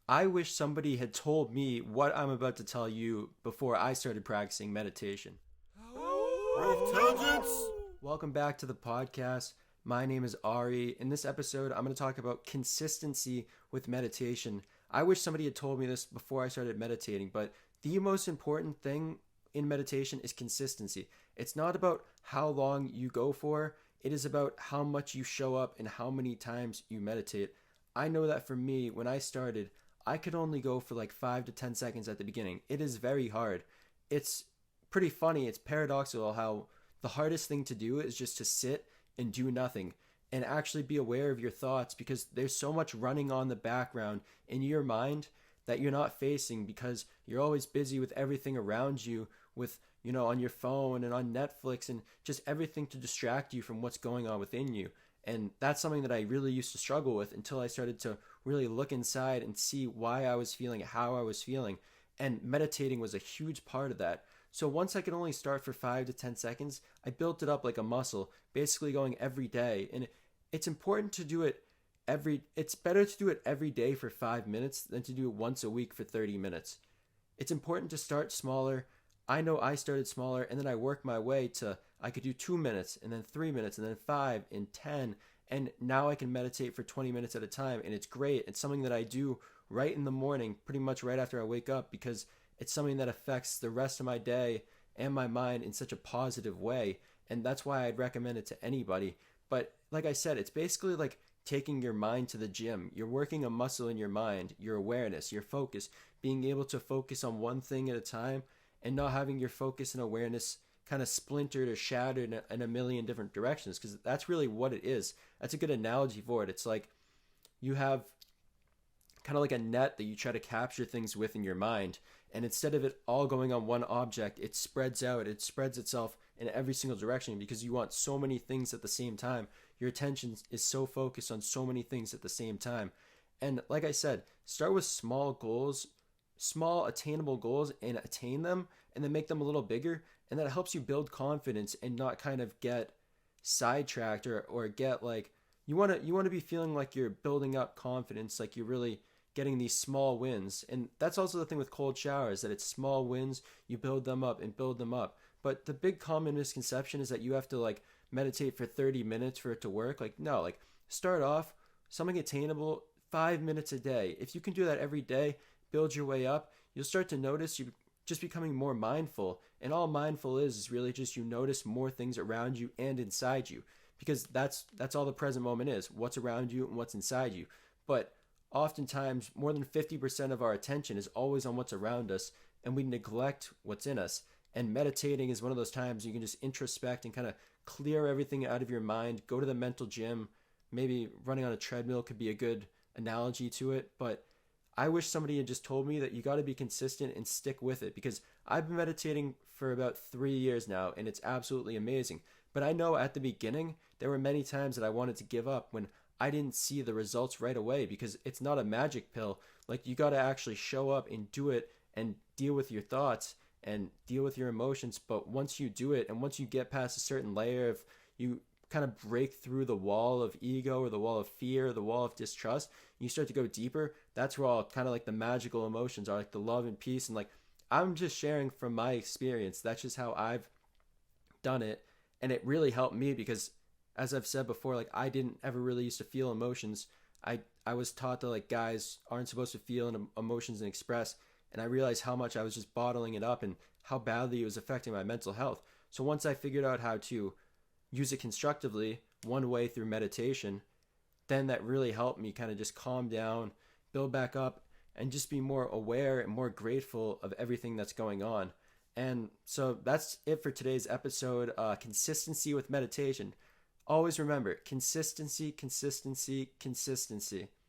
I wish somebody had told me what I'm about to tell you before I started practicing meditation. Wolftelligence! Welcome back to the podcast. My name is R.E. In this episode, I'm going to talk about consistency with meditation. I wish somebody had told me this before I started meditating, but the most important thing in meditation is consistency. It's not about how long you go for, it is about how much you show up and how many times you meditate. I know that for me, when I started, I could only go for like 5 to 10 seconds at the beginning. It is very hard. It's pretty funny. It's paradoxical how the hardest thing to do is just to sit and do nothing and actually be aware of your thoughts, because there's so much running on the background in your mind that you're not facing because you're always busy with everything around you, with on your phone and on Netflix and just everything to distract you from what's going on within you. And that's something that I really used to struggle with until I started to really look inside and see why I was feeling how I was feeling. And meditating was a huge part of that. So once I could only start for 5 to 10 seconds, I built it up like a muscle, basically going every day. And it's important to do it it's better to do it every day for 5 minutes than to do it once a week for 30 minutes. It's important to start smaller. I know I started smaller, and then I worked my way to I could do 2 minutes and then 3 minutes and then 5 and 10, and now I can meditate for 20 minutes at a time, and it's great. It's something that I do right in the morning, pretty much right after I wake up, because it's something that affects the rest of my day and my mind in such a positive way, and that's why I'd recommend it to anybody. But like I said, it's basically like taking your mind to the gym. You're working a muscle in your mind, your awareness, your focus, being able to focus on one thing at a time and not having your focus and awareness kind of splintered or shattered in a million different directions, because that's really what it is. That's a good analogy for it. It's like you have kind of like a net that you try to capture things with in your mind, and instead of it all going on one object, it spreads out. It spreads itself in every single direction because you want so many things at the same time. Your attention is so focused on so many things at the same time. And like I said, start with small goals, small attainable goals, and attain them, and then make them a little bigger, and that helps you build confidence and not kind of get sidetracked, or get like you want to be feeling like you're building up confidence, like you're really getting these small wins. And that's also the thing with cold showers, that it's small wins, you build them up and build them up. But the big common misconception is that you have to like meditate for 30 minutes for it to work. Like, no, like start off something attainable, 5 minutes a day. If you can do that every day, build your way up, you'll start to notice you just becoming more mindful. And all mindful is really just you notice more things around you and inside you, because that's all the present moment is, what's around you and what's inside you. But oftentimes more than 50% of our attention is always on what's around us, and we neglect what's in us. And meditating is one of those times you can just introspect and kind of clear everything out of your mind. Go to the mental gym. Maybe running on a treadmill could be a good analogy to it. But I wish somebody had just told me that you got to be consistent and stick with it, because I've been meditating for about 3 years now, and it's absolutely amazing. But I know at the beginning, there were many times that I wanted to give up when I didn't see the results right away, because it's not a magic pill. Like, you got to actually show up and do it and deal with your thoughts and deal with your emotions. But once you do it, and once you get past a certain layer of, you kind of break through the wall of ego or the wall of fear or the wall of distrust, you start to go deeper. That's where all kind of like the magical emotions are, like the love and peace. And like, I'm just sharing from my experience. That's just how I've done it. And it really helped me because, as I've said before, like, I didn't ever really used to feel emotions. I was taught that like guys aren't supposed to feel emotions and express. And I realized how much I was just bottling it up and how badly it was affecting my mental health. So once I figured out how to use it constructively, one way through meditation, then that really helped me kind of just calm down, build back up, and just be more aware and more grateful of everything that's going on. And so that's it for today's episode. Consistency with meditation. Always remember, consistency, consistency, consistency.